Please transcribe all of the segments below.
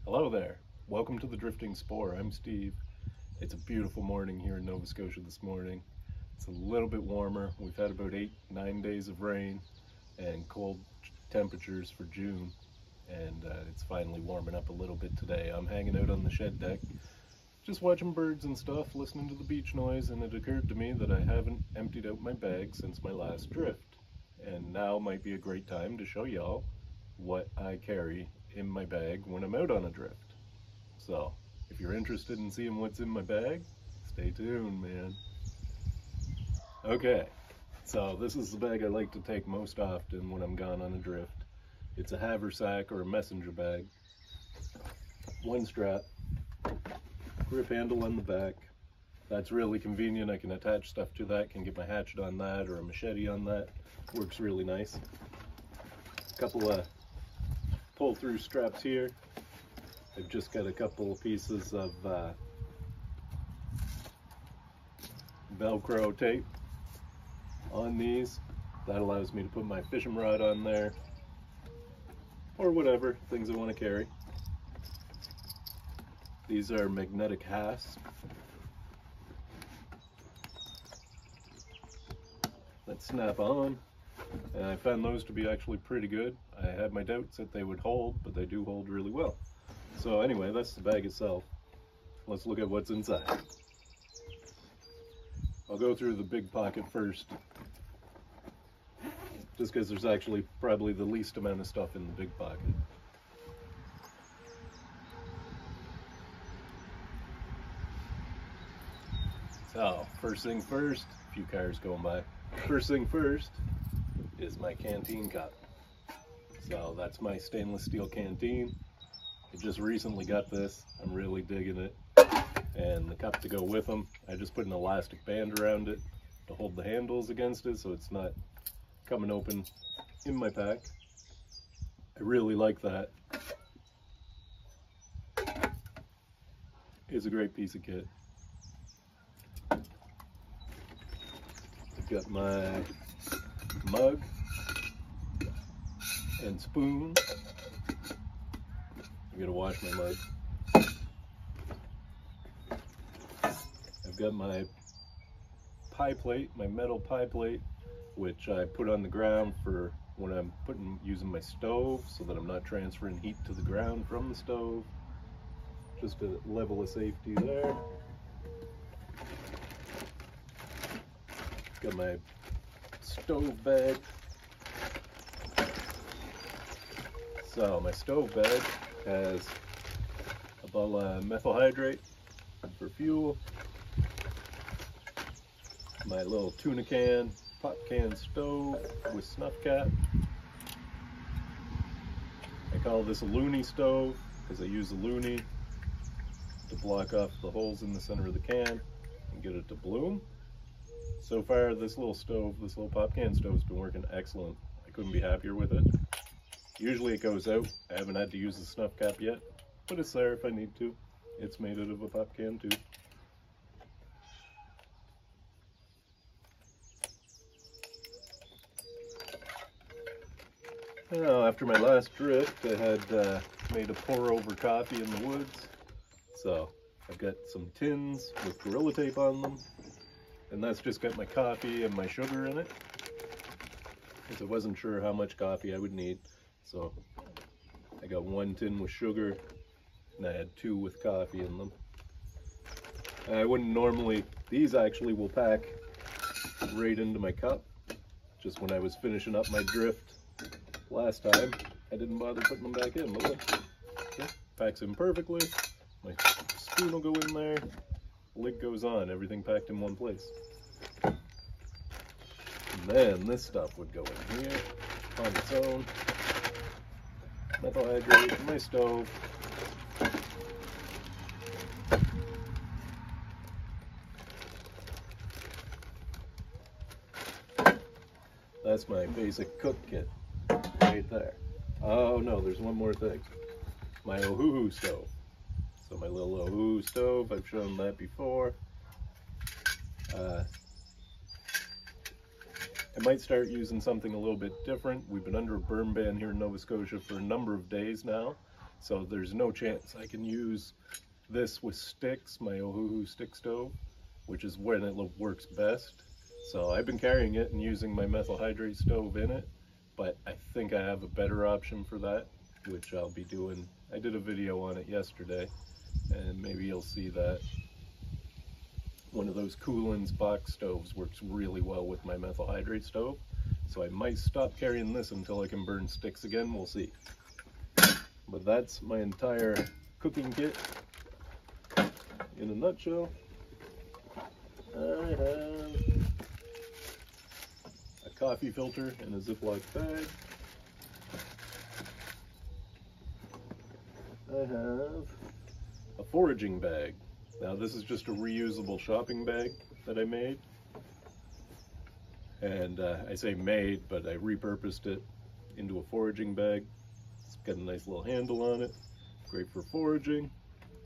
Hello there. Welcome to the Drifting Spore. I'm Steve. It's a beautiful morning here in Nova Scotia this morning. It's a little bit warmer. We've had about 8-9 days of rain and cold temperatures for June, and it's finally warming up a little bit today. I'm hanging out on the shed deck, just watching birds and stuff, listening to the beach noise, and it occurred to me that I haven't emptied out my bag since my last drift. And now might be a great time to show y'all what I carry in my bag when I'm out on a drift. So if you're interested in seeing what's in my bag, stay tuned, man. Okay, so this is the bag I like to take most often when I'm gone on a drift. It's a haversack or a messenger bag. One strap, grip handle on the back. That's really convenient. I can attach stuff to that, can get my hatchet on that or a machete on that. Works really nice. A couple of pull-through straps here. I've just got a couple of pieces of Velcro tape on these. That allows me to put my fishing rod on there, or whatever things I want to carry. These are magnetic hasps that snap on, and I found those to be actually pretty good. I had my doubts that they would hold, but they do hold really well. So anyway, that's the bag itself. Let's look at what's inside. I'll go through the big pocket first, just because there's actually probably the least amount of stuff in the big pocket. So, first thing first, a few cars going by. First thing first is my canteen cup. So that's my stainless steel canteen. I just recently got this. I'm really digging it. And the cup to go with them, I just put an elastic band around it to hold the handles against it so it's not coming open in my pack. I really like that. It's a great piece of kit. I've got my mug and spoon. I'm gonna wash my mug. I've got my pie plate, my metal pie plate, which I put on the ground for when I'm using my stove, so that I'm not transferring heat to the ground from the stove. Just a level of safety there. Got my stove bag. So my stove bag has a bottle of methyl hydrate for fuel, my little tuna can, pop can stove with snuff cap. I call this a loony stove because I use a loony to block off the holes in the center of the can and get it to bloom. So far, this little stove, this little pop can stove, has been working excellent. I couldn't be happier with it. Usually it goes out. I haven't had to use the snuff cap yet, but it's there if I need to. It's made out of a pop can too. Now, after my last drift, I had made a pour-over coffee in the woods. So I've got some tins with Gorilla Tape on them, and that's just got my coffee and my sugar in it, because I wasn't sure how much coffee I would need. So I got one tin with sugar, and I had 2 with coffee in them. I wouldn't normally, these actually will pack right into my cup. Just when I was finishing up my drift last time, I didn't bother putting them back in. But look, yeah, packs in perfectly. My spoon will go in there, lid goes on, everything packed in one place. And then this stuff would go in here on its own. Methyl hydrate, my stove. That's my basic cook kit right there. Oh no, there's one more thing. My Ohuhu stove. So my little Ohuhu stove, I've shown that before. I might start using something a little bit different. We've been under a burn ban here in Nova Scotia for a number of days now, So there's no chance I can use this with sticks, my Ohuhu stick stove, which is when it works best. So I've been carrying it and using my methyl hydrate stove in it, but I think I have a better option for that, which I'll be doing. I did a video on it yesterday, and maybe you'll see that. One of those Coolin's box stoves works really well with my methyl hydrate stove, so I might stop carrying this until I can burn sticks again. We'll see. But that's my entire cooking kit in a nutshell. I have a coffee filter in a Ziploc bag. I have a foraging bag. Now this is just a reusable shopping bag that I made. And I say made, but I repurposed it into a foraging bag. It's got a nice little handle on it. Great for foraging.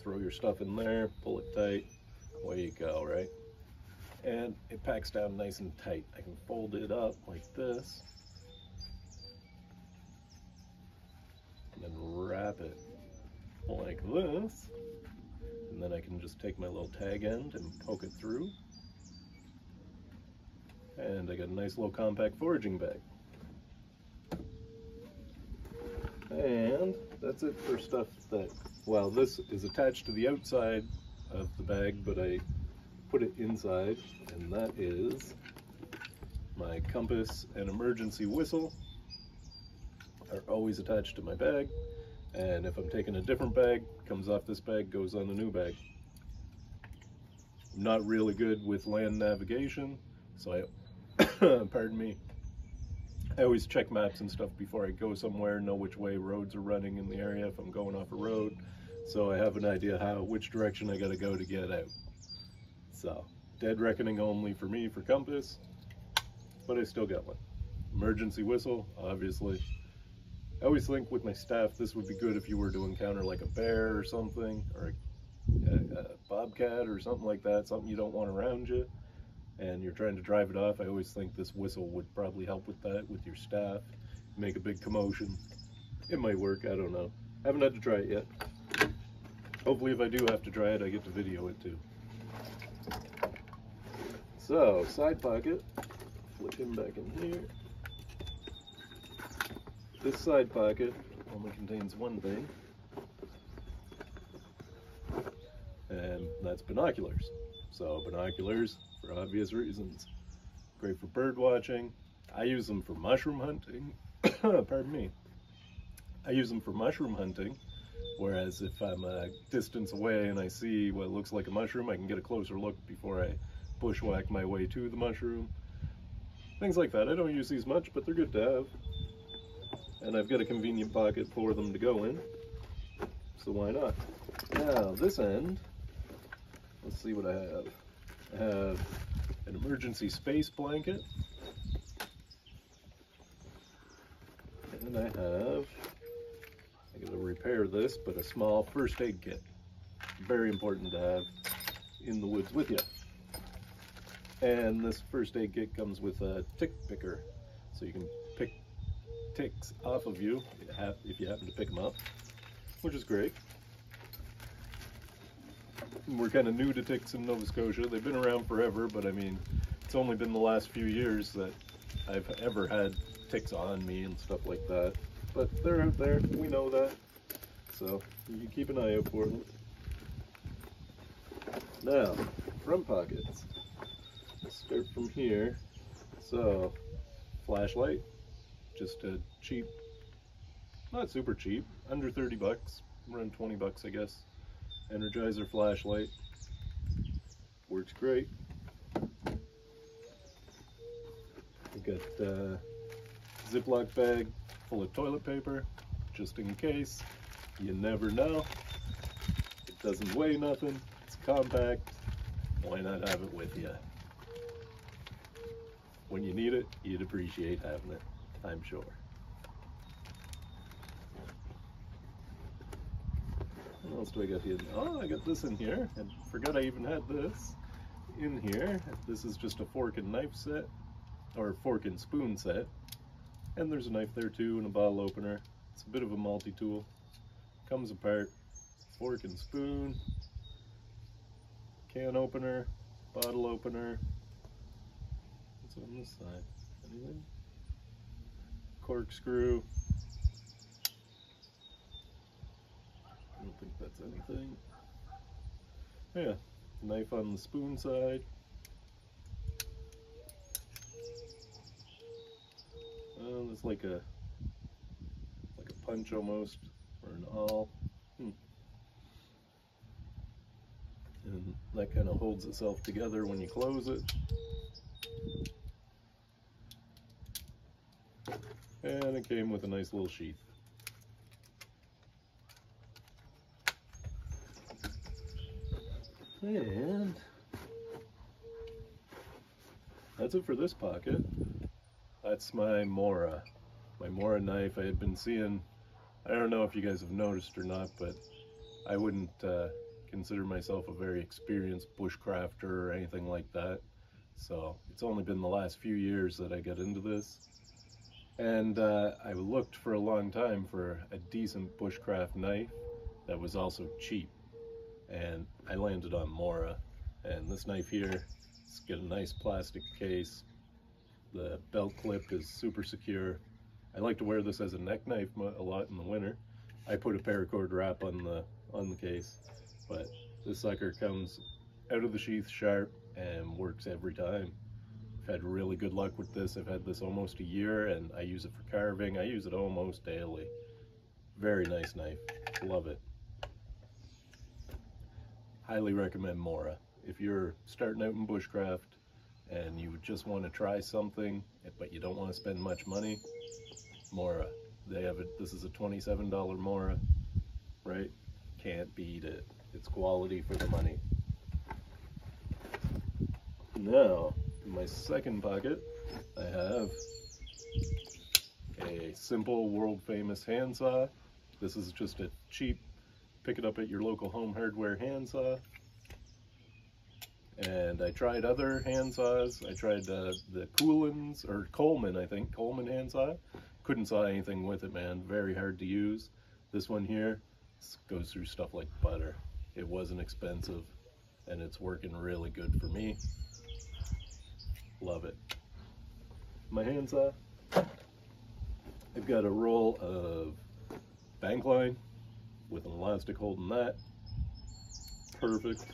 Throw your stuff in there, pull it tight, away you go, right? And it packs down nice and tight. I can fold it up like this and then wrap it like this. And then I can just take my little tag end and poke it through. And I got a nice little compact foraging bag. And that's it for stuff that, well, this is attached to the outside of the bag, but I put it inside, and that is my compass and emergency whistle are always attached to my bag. And if I'm taking a different bag, comes off this bag, goes on a new bag. I'm not really good with land navigation, so I, pardon me, I always check maps and stuff before I go somewhere, know which way roads are running in the area if I'm going off a road, so I have an idea which direction I gotta go to get out. So, dead reckoning only for me for compass, but I still got one. Emergency whistle, obviously. I always think with my staff, this would be good if you were to encounter like a bear or something, or a bobcat or something like that, something you don't want around you, and you're trying to drive it off. I always think this whistle would probably help with that, with your staff, make a big commotion. It might work, I don't know. I haven't had to try it yet. Hopefully if I do have to try it, I get to video it too. So, side pocket, flip him back in here. This side pocket only contains one thing, and that's binoculars. So binoculars, for obvious reasons, great for bird watching. I use them for mushroom hunting. Pardon me. I use them for mushroom hunting, whereas if I'm a distance away and I see what looks like a mushroom, I can get a closer look before I bushwhack my way to the mushroom. Things like that. I don't use these much, but they're good to have. And I've got a convenient pocket for them to go in, so why not? Now, this end, let's see what I have. I have an emergency space blanket, and I gotta repair this, but a small first aid kit. Very important to have in the woods with you. And this first aid kit comes with a tick picker, so you can pick ticks off of you if you happen to pick them up, which is great. We're kind of new to ticks in Nova Scotia. They've been around forever, but I mean, it's only been the last few years that I've ever had ticks on me and stuff like that. But they're out there, we know that, so you keep an eye out for them. Now, front pockets. Let's start from here. So, flashlight. Just a cheap, not super cheap, under 30 bucks, around 20 bucks I guess. Energizer flashlight, works great. We've got a Ziploc bag full of toilet paper, just in case. You never know. It doesn't weigh nothing, it's compact, why not have it with you? When you need it, you'd appreciate having it, I'm sure. What else do I got here? Oh, I got this in here. I forgot I even had this in here. This is just a fork and knife set, or fork and spoon set. And there's a knife there too, and a bottle opener. It's a bit of a multi-tool. comes apart. Fork and spoon, can opener, bottle opener. What's on this side? Anything? Corkscrew. I don't think that's anything. Yeah, knife on the spoon side. It's like a punch almost, or an awl. And that kind of holds itself together when you close it. And it came with a nice little sheath. And that's it for this pocket. That's my Mora knife. I had been seeing, I don't know if you guys have noticed or not, but I wouldn't consider myself a very experienced bushcrafter or anything like that. So it's only been the last few years that I got into this. And I looked for a long time for a decent bushcraft knife that was also cheap. And I landed on Mora. And this knife here, it's got a nice plastic case. The belt clip is super secure. I like to wear this as a neck knife a lot in the winter. I put a paracord wrap on the case, but this sucker comes out of the sheath sharp and works every time. I've had really good luck with this. I've had this almost a year and I use it for carving. I use it almost daily. Very nice knife. Love it. Highly recommend Mora. If you're starting out in bushcraft and you just want to try something, but you don't want to spend much money, Mora. They have it. This is a $27 Mora, right? Can't beat it. It's quality for the money. Now, in my second pocket, I have a simple world famous handsaw. This is just a cheap, pick it up at your local home hardware handsaw. And I tried other handsaws. I tried the Coleman, I think, Coleman handsaw. Couldn't saw anything with it, man. Very hard to use. This one here goes through stuff like butter. It wasn't expensive, and it's working really good for me. Love it. My handsaw, I've got a roll of bank line with an elastic holding that. Perfect.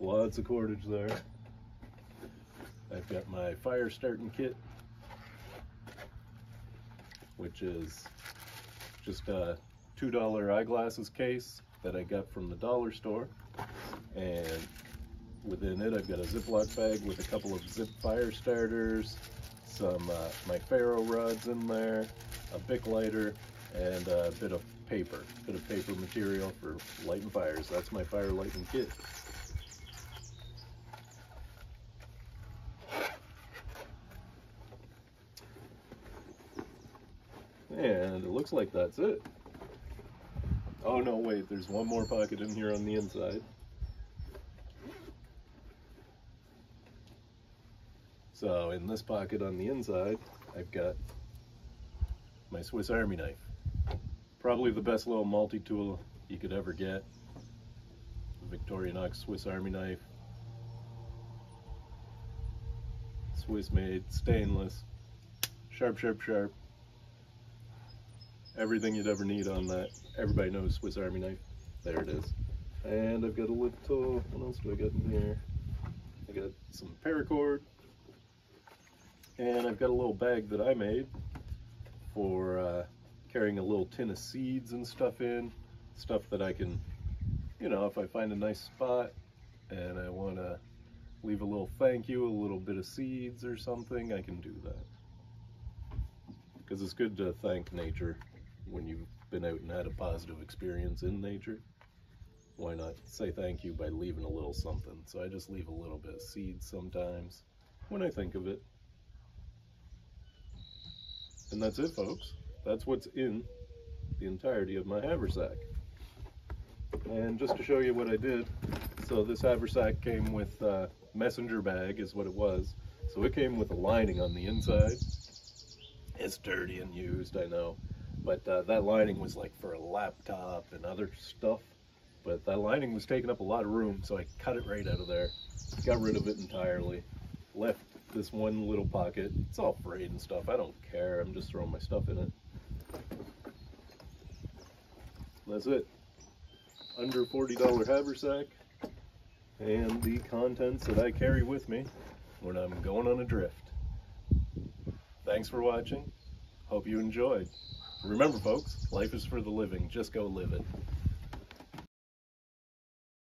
Lots of cordage there. I've got my fire starting kit, which is just a $2 eyeglasses case that I got from the dollar store. And within it, I've got a Ziploc bag with a couple of zip fire starters, some my ferro rods in there, a Bic lighter, and a bit of paper material for lighting fires. That's my fire lighting kit. And it looks like that's it. Oh no, wait, there's one more pocket in here on the inside. So in this pocket on the inside, I've got my Swiss Army knife. Probably the best little multi-tool you could ever get. Victorinox Swiss Army knife. Swiss made, stainless, sharp, sharp, sharp. Everything you'd ever need on that. Everybody knows Swiss Army knife. There it is. And I've got a little, what else do I got in here? I got some paracord. And I've got a little bag that I made for carrying a little tin of seeds and stuff in. Stuff that I can, you know, if I find a nice spot and I want to leave a little thank you, a little bit of seeds or something, I can do that. Because it's good to thank nature when you've been out and had a positive experience in nature. Why not say thank you by leaving a little something? So I just leave a little bit of seeds sometimes when I think of it. And that's it, folks. That's what's in the entirety of my haversack. And just to show you what I did, so this haversack came with messenger bag is what it was. So it came with a lining on the inside. It's dirty and used, I know. But that lining was like for a laptop and other stuff. But that lining was taking up a lot of room, so I cut it right out of there. Got rid of it entirely. Left this one little pocket. It's all frayed and stuff. I don't care. I'm just throwing my stuff in it. That's it. Under $40 haversack. And the contents that I carry with me when I'm going on a drift. Thanks for watching. Hope you enjoyed. Remember folks, life is for the living. Just go live it.